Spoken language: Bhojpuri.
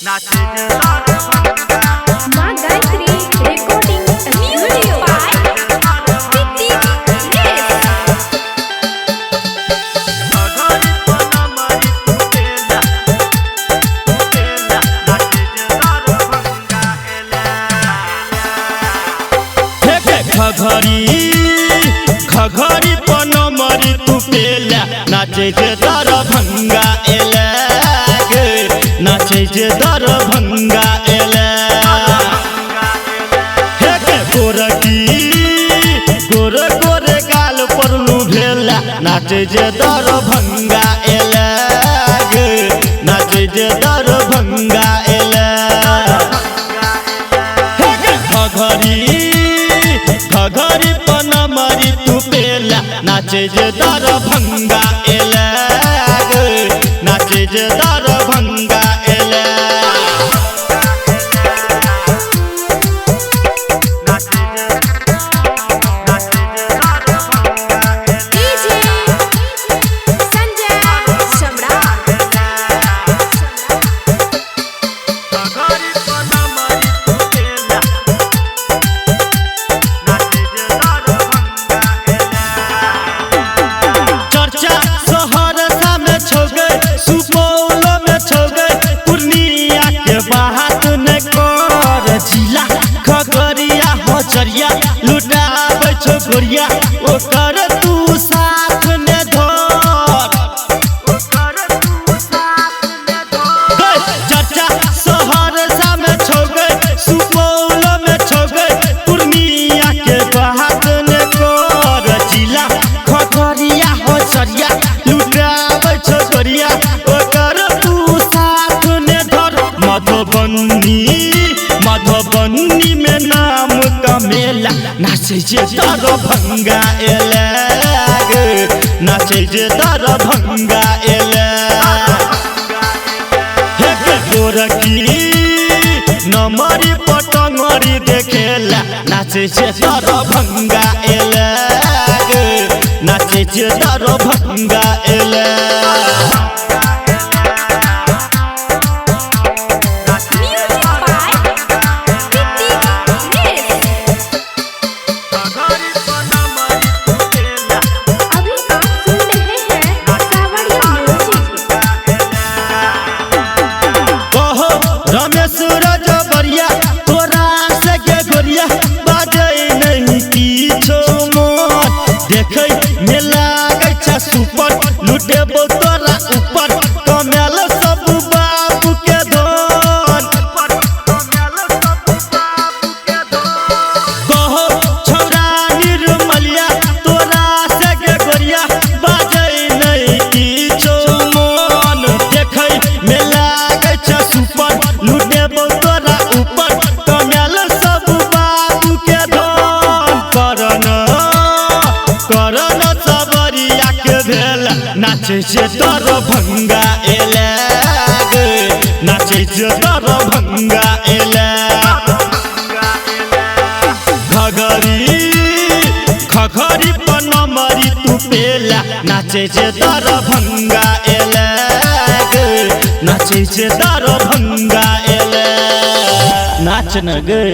माँ गायत्री रिकॉर्डिंग स्टूडियो खघरी पनमरी तू पेला नाचे जे दरभंगा एला गे नाचे जे दरभंगा एला हे के गोरे गोरे गाल पर लुभेला नाचे जे दरभंगा एला गे नाचे जे दरभंगा एला हे के खघरी पनमरी तू पेला नाचे जे दरभंगा एला गे नाचे जे दरभंगा एला खगड़िया हचरिया लुटाबै छोकरिया ओकर तू साथ ने धर चर्चा सहरसा में छोगे सुपौल में छोगे पूर्णिया के बात ने कर जिला खगड़िया हचरिया लुटाबै छोकरिया ओकर तू साथ ने धर मधुबनी में नाम कमेला नाचे जे दरभंगा एला गे नाचे जे दरभंगा एला हे के गोरकी नमरी पटंगरी देखेला नाचे जे दरभंगा एला गे नाचे जे दरभंगा एला रमेश रजबरिया तोरा से के गोरिया बाजे नहीं किछो मन देखै में लागै छ सुपर लुटेबो तोरा ऊपर कमेल सब बाबू के धन कहो छौरा निर्मलिया तोरा से के गोरिया बाजे नहीं किछो मन देखै में लागै छ सुपर लुटेबो तोरा ऊपर कमेल सब बाबू के धन करन सबरिया के भेला नाचे जे दरभंगा एला गे नाचे जे दरभंगा एला खगरी पनमरी तू पेला नाचे जे दरभंगा एला गे नाचे जे दरभंगा एला नाच न गे।